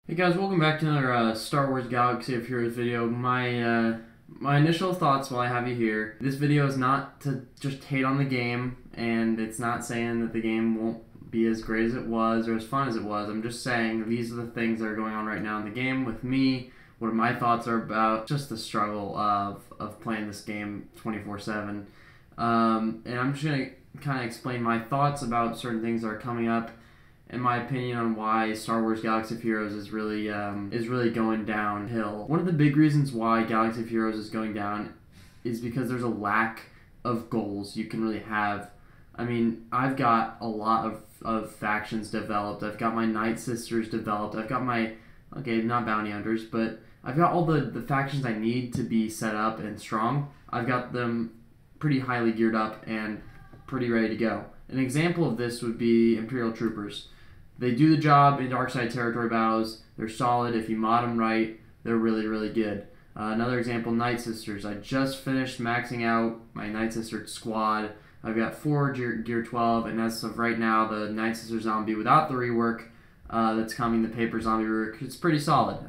Hey guys, welcome back to another Star Wars Galaxy of Heroes video. My initial thoughts while I have you here. This video is not to just hate on the game, and it's not saying that the game won't be as great as it was or as fun as it was. I'm just saying these are the things that are going on right now in the game with me, what my thoughts are about just the struggle of playing this game 24/7. And I'm just going to kind of explain my thoughts about certain things that are coming up, in my opinion, on why Star Wars Galaxy of Heroes is really going downhill. One of the big reasons why Galaxy of Heroes is going down is because there's a lack of goals you can really have. I mean, I've got a lot of factions developed. I've got my Night Sisters developed. I've got my, okay, not bounty hunters, but I've got all the factions I need to be set up and strong. I've got them pretty highly geared up and pretty ready to go. An example of this would be Imperial Troopers. They do the job in Darkside territory battles. They're solid. If you mod them right, they're really, really good. Another example, Night Sisters. I just finished maxing out my Night Sister squad. I've got 4 gear 12, and as of right now, the Night Sister zombie without the rework that's coming, the paper zombie rework, it's pretty solid.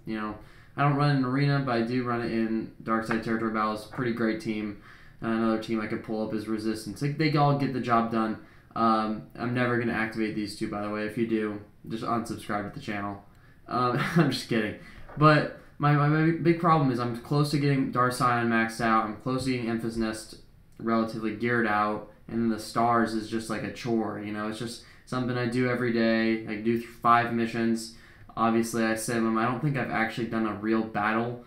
You know, I don't run it in arena, but I do run it in Darkside territory battles. Pretty great team. Another team I could pull up is Resistance. They all get the job done. I'm never going to activate these two, by the way. If you do, just unsubscribe to the channel. I'm just kidding. But my big problem is I'm close to getting Dark Scion maxed out. I'm close to getting Emphas Nest relatively geared out. And then the Stars is just like a chore. You know, it's just something I do every day. I do 5 missions. Obviously, I sim them. I don't think I've actually done a real battle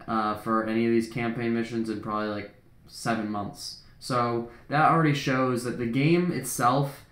for any of these campaign missions in probably like 7 months. So that already shows that the game itself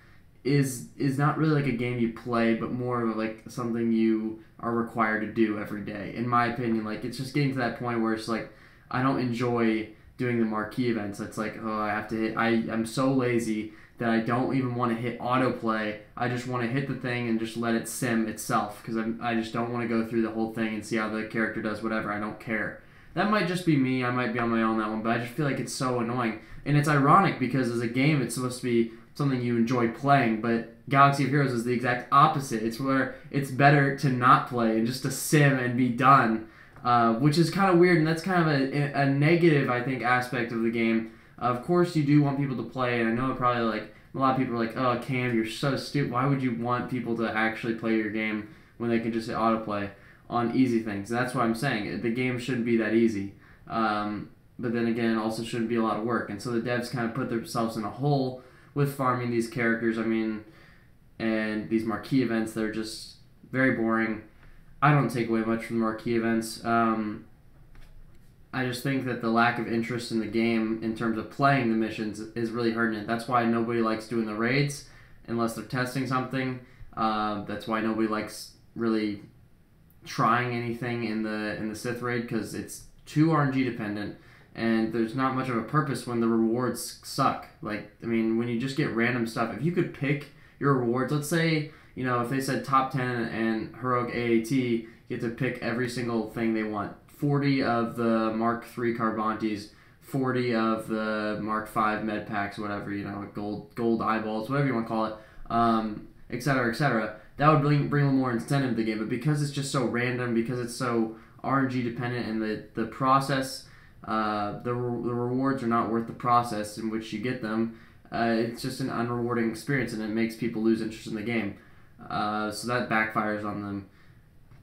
is not really like a game you play, but more of like something you are required to do every day. In my opinion, like it's just getting to that point where it's like I don't enjoy doing the marquee events. It's like, oh, I have to hit. I'm so lazy that I don't even want to hit autoplay. I just want to hit the thing and just let it sim itself because I just don't want to go through the whole thing and see how the character does whatever. I don't care. That might just be me. I might be on my own on that one, but I just feel like it's so annoying. And it's ironic because as a game, it's supposed to be something you enjoy playing, but Galaxy of Heroes is the exact opposite. It's where it's better to not play and just to sim and be done, which is kind of weird, and that's kind of a negative, I think, aspect of the game. Of course, you do want people to play, and I know probably like a lot of people are like, oh, Cam, you're so stupid. Why would you want people to actually play your game when they can just hit autoplay on easy things? And that's what I'm saying. The game shouldn't be that easy. But then again, it also shouldn't be a lot of work. And so the devs kind of put themselves in a hole with farming these characters. I mean, and these marquee events, they're just very boring. I don't take away much from the marquee events. I just think that the lack of interest in the game in terms of playing the missions is really hurting it. That's why nobody likes doing the raids unless they're testing something. That's why nobody likes really trying anything in the Sith raid because it's too RNG dependent. And there's not much of a purpose when the rewards suck. Like, I mean, when you just get random stuff, if you could pick your rewards, let's say, you know, if they said top 10 and heroic AAT, you get to pick every single thing they want. 40 of the Mark III Carbontes, 40 of the Mark V med packs, whatever, you know, gold eyeballs, whatever you want to call it, etc., etc. That would bring a little more incentive to the game. But because it's just so random, because it's so RNG dependent, and the process, the rewards are not worth the process in which you get them. It's just an unrewarding experience, and it makes people lose interest in the game. So that backfires on them.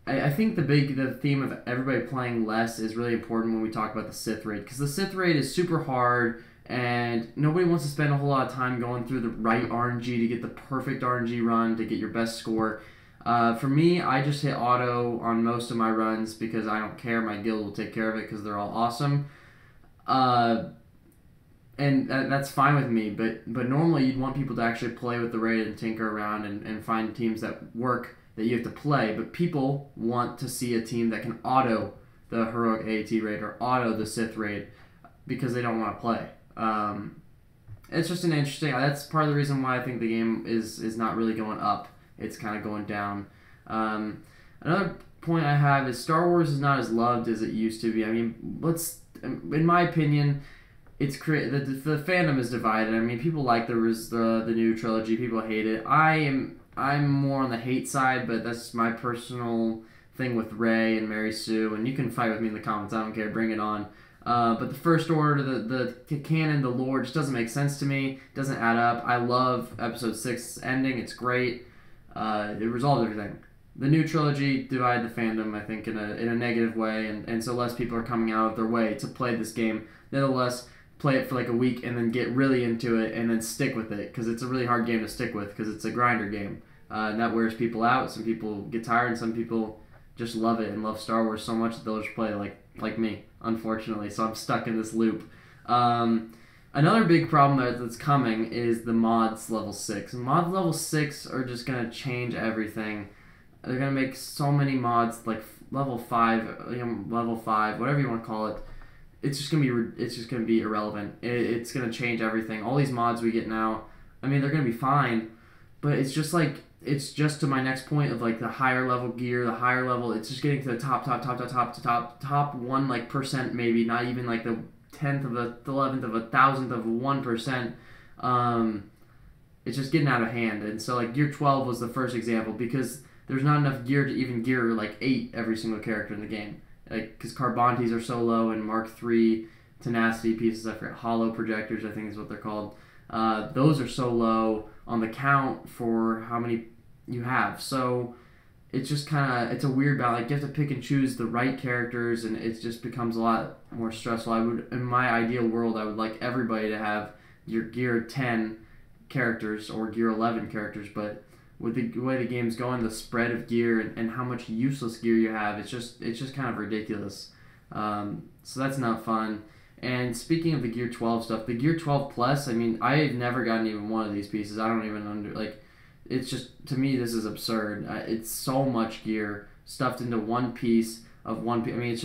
I think the theme of everybody playing less is really important when we talk about the Sith raid, because the Sith raid is super hard, and nobody wants to spend a whole lot of time going through the right RNG to get the perfect RNG run to get your best score. For me, I just hit auto on most of my runs because I don't care. My guild will take care of it because they're all awesome. And that's fine with me, but normally you'd want people to actually play with the raid and tinker around and find teams that work that you have to play. But people want to see a team that can auto the heroic AAT raid or auto the Sith raid because they don't want to play. It's just an interesting. That's part of the reason why I think the game is not really going up. It's kind of going down. Another point I have is Star Wars is not as loved as it used to be. I mean, in my opinion, the fandom is divided. I mean, people like the new trilogy. People hate it. I'm more on the hate side, but that's my personal thing with Rey and Mary Sue, and you can fight with me in the comments. I don't care. Bring it on. But the First Order, the canon, the lore just doesn't make sense to me. Doesn't add up. I love Episode 6's ending. It's great. It resolved everything. The new trilogy divided the fandom, I think, in a negative way, and so less people are coming out of their way to play this game. Nevertheless, play it for like a week and then get really into it and then stick with it, because it's a really hard game to stick with because it's a grinder game. And that wears people out. Some people get tired, and some people just love it and love Star Wars so much that they'll just play like me, unfortunately. So I'm stuck in this loop. Another big problem that's coming is the mods level 6. Mods level 6 are just going to change everything. They're going to make so many mods, like level 5, level 5, whatever you want to call it. It's just going to be irrelevant. It's going to change everything. All these mods we get now, I mean, they're going to be fine, but it's just to my next point of like the higher level gear, the higher level, it's just getting to the top 1 like percent, maybe not even like the 10th of a 11th of a 1000th of 1%. It's just getting out of hand. And so like gear 12 was the first example, because there's not enough gear to even gear like 8 every single character in the game. Like, because Carbontes are so low, and Mark III tenacity pieces, I forget, hollow projectors I think is what they're called, those are so low on the count for how many you have. So it's just it's a weird balance. Like, you have to pick and choose the right characters, and it just becomes a lot more stressful. In my ideal world, I would like everybody to have your gear 10 characters or gear 11 characters, but with the way the game's going, the spread of gear and how much useless gear you have, it's just kind of ridiculous. So that's not fun. And speaking of the Gear 12 stuff, the Gear 12 Plus, I mean, I've never gotten even one of these pieces. I don't even it's just, to me, this is absurd. It's so much gear stuffed into one piece of one piece. I mean,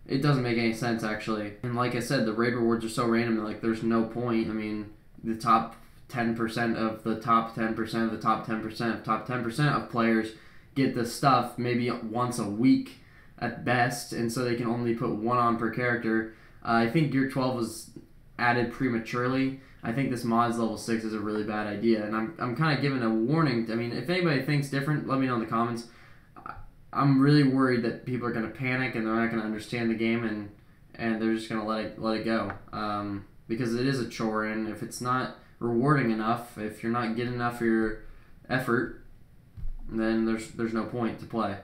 it doesn't make any sense, actually. And like I said, the raid rewards are so random that, like, there's no point. I mean, the top 10% of the top 10% of the top 10% of top 10% of players get this stuff maybe once a week at best, and so they can only put one on per character. I think Gear 12 was added prematurely. I think this mods level 6 is a really bad idea, and I'm kind of giving a warning. I mean, if anybody thinks different, let me know in the comments. I'm really worried that people are going to panic and they're not going to understand the game, and they're just going to let it go, because it is a chore, and if it's not rewarding enough, if you're not getting enough for your effort, then there's no point to play.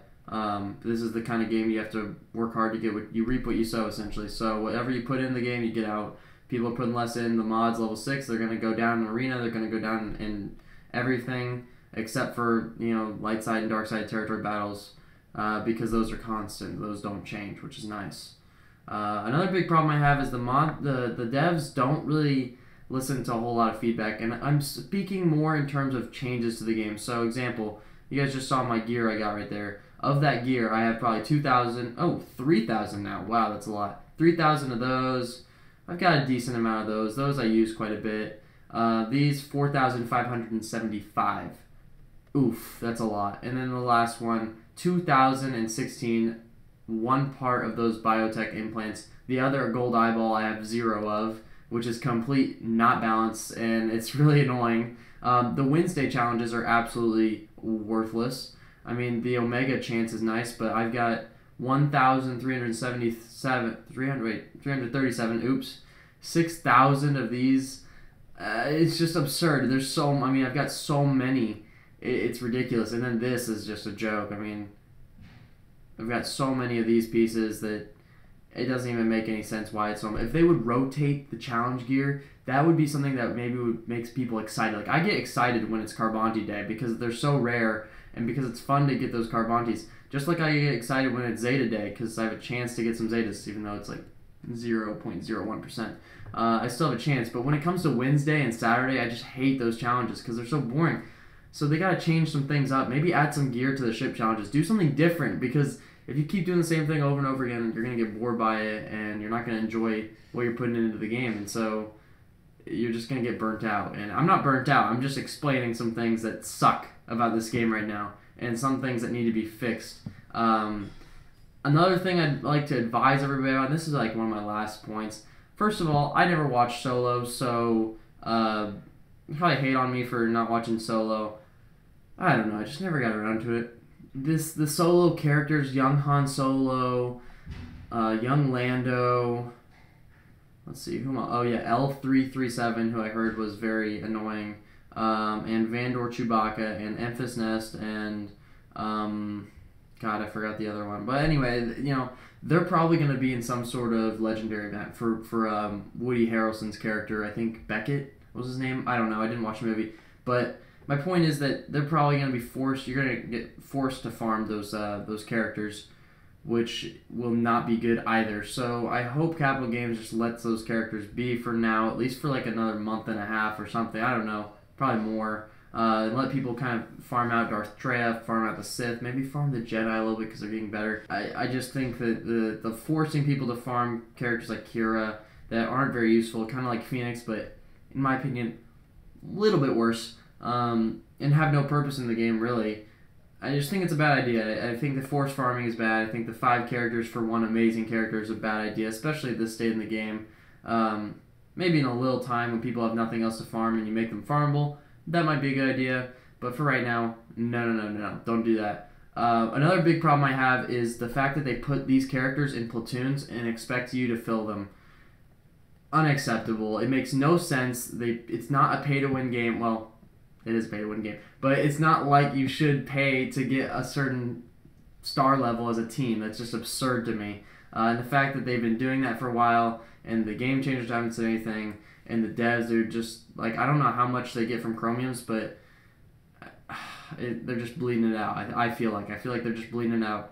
This is the kind of game you have to work hard to get. You reap what you sow, essentially. So whatever you put in the game, you get out. People are putting less in. The mods level 6, they're going to go down in arena. They're going to go down in everything except for light side and dark side territory battles, because those are constant. Those don't change, which is nice. Another big problem I have is the devs don't really listen to a whole lot of feedback, and I'm speaking more in terms of changes to the game. So, example, you guys just saw my gear I got right there. Of that gear, I have probably 3,000 now. Wow, that's a lot. 3,000 of those. I've got a decent amount of those. Those I use quite a bit. These 4,575. Oof, that's a lot. And then the last one, 2,016. One part of those biotech implants. The other gold eyeball I have 0 of, which is complete not balanced, and it's really annoying. The Wednesday challenges are absolutely worthless. I mean, the Omega chance is nice, but I've got 337, oops, 6,000 of these. It's just absurd. I've got so many. It's ridiculous. And then this is just a joke. I mean, I've got so many of these pieces that it doesn't even make any sense why it's so much. If they would rotate the challenge gear, that would be something that maybe makes people excited. Like, I get excited when it's Carbonte Day because they're so rare and because it's fun to get those Carbontes. Just like I get excited when it's Zeta Day because I have a chance to get some Zetas, even though it's like 0.01%. I still have a chance, but when it comes to Wednesday and Saturday, I just hate those challenges because they're so boring. So they gotta change some things up. Maybe add some gear to the ship challenges. Do something different, because if you keep doing the same thing over and over again, you're going to get bored by it, and you're not going to enjoy what you're putting into the game, and so you're just going to get burnt out. And I'm not burnt out. I'm just explaining some things that suck about this game right now, and some things that need to be fixed. Another thing I'd like to advise everybody on, this is like one of my last points. First of all, I never watched Solo, so you probably hate on me for not watching Solo. I don't know. I just never got around to it. The solo characters, young Han Solo, young Lando. Let's see, oh yeah, L337, who I heard was very annoying, and Vandor Chewbacca, and Enfys Nest, and, God, I forgot the other one. But anyway, you know, they're probably going to be in some sort of legendary event for Woody Harrelson's character. I think Beckett was his name. I don't know, I didn't watch the movie. But my point is that they're probably going to be forced, you're going to get forced to farm those characters, which will not be good either. So I hope Capital Games just lets those characters be for now, at least for like another month and a half or something. I don't know, probably more. And let people kind of farm out Darth Treya, farm out the Sith, maybe farm the Jedi a little bit because they're getting better. I just think that the forcing people to farm characters like Kira that aren't very useful, kind of like Phoenix, but in my opinion, a little bit worse, and have no purpose in the game really. I just think it's a bad idea. I think the force farming is bad. I think the 5 characters for one amazing character is a bad idea, especially at this stage in the game. Maybe in a little time when people have nothing else to farm and you make them farmable, that might be a good idea. But for right now, no. Don't do that. Another big problem I have is the fact that they put these characters in platoons and expect you to fill them. Unacceptable. It makes no sense. It's not a pay-to-win game. Well, it is a pay-to-win game. But it's not like you should pay to get a certain star level as a team. That's just absurd to me. And the fact that they've been doing that for a while, and the game changers haven't said anything, and the devs, they're just, like, I don't know how much they get from Chromiums, but they're just bleeding it out. I feel like they're just bleeding it out.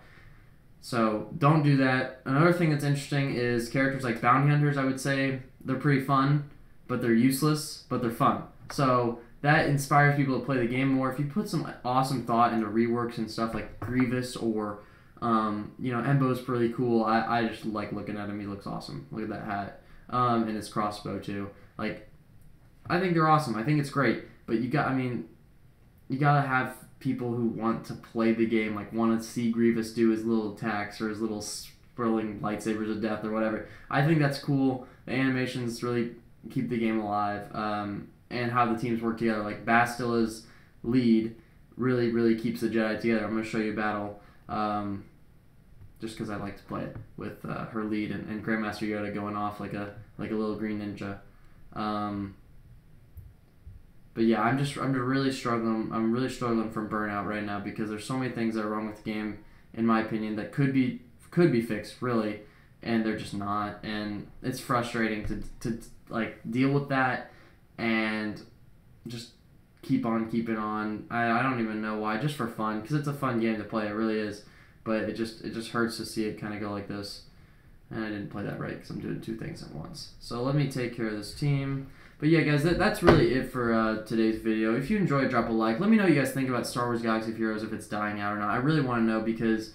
So don't do that. Another thing that's interesting is characters like Bounty Hunters, I would say. They're pretty fun, but they're useless, but they're fun. So that inspires people to play the game more. If you put some awesome thought into reworks and stuff like Grievous or, Embo's pretty cool. I just like looking at him. He looks awesome. Look at that hat. And his crossbow too. Like, I think they're awesome. I think it's great. But you gotta have people who want to play the game, like want to see Grievous do his little attacks or his little swirling lightsabers of death or whatever. I think that's cool. The animations really keep the game alive. And how the teams work together. Like Bastila's lead really keeps the Jedi together. I'm going to show you a battle just because I like to play it with her lead and Grandmaster Yoda going off like a little green ninja. But yeah, I'm really struggling. I'm really struggling from burnout right now because there's so many things that are wrong with the game, in my opinion, that could be fixed really, and they're just not. And it's frustrating to like deal with that and just keep on keeping on. I don't even know why, just for fun, because it's a fun game to play. It really is, but it just hurts to see it kind of go like this. And I didn't play that right because I'm doing 2 things at once. So let me take care of this team. But yeah, guys, that's really it for today's video. If you enjoyed, drop a like. Let me know what you guys think about Star Wars Galaxy of Heroes, if it's dying out or not. I really want to know because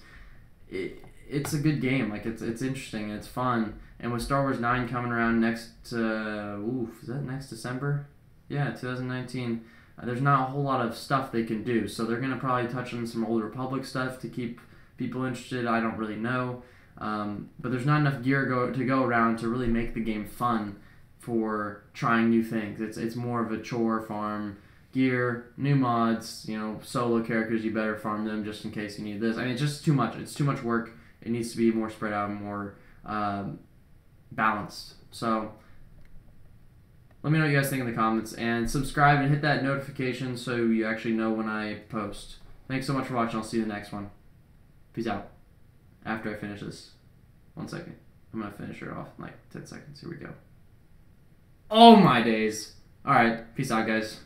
it's a good game. Like, it's interesting and it's fun. And with Star Wars 9 coming around next, is that next December? Yeah, 2019. There's not a whole lot of stuff they can do. So they're going to probably touch on some Old Republic stuff to keep people interested. I don't really know. But there's not enough gear to go around to really make the game fun for trying new things. It's more of a chore farm gear, new mods, solo characters, you better farm them just in case you need this. I mean, it's just too much. It's too much work. It needs to be more spread out and more balanced. So let me know what you guys think in the comments, and subscribe and hit that notification so you actually know when I post. Thanks so much for watching. I'll see you in the next one. Peace out. After I finish this. 1 second. I'm going to finish it off in like 10 seconds. Here we go. Oh my days. Alright. Peace out, guys.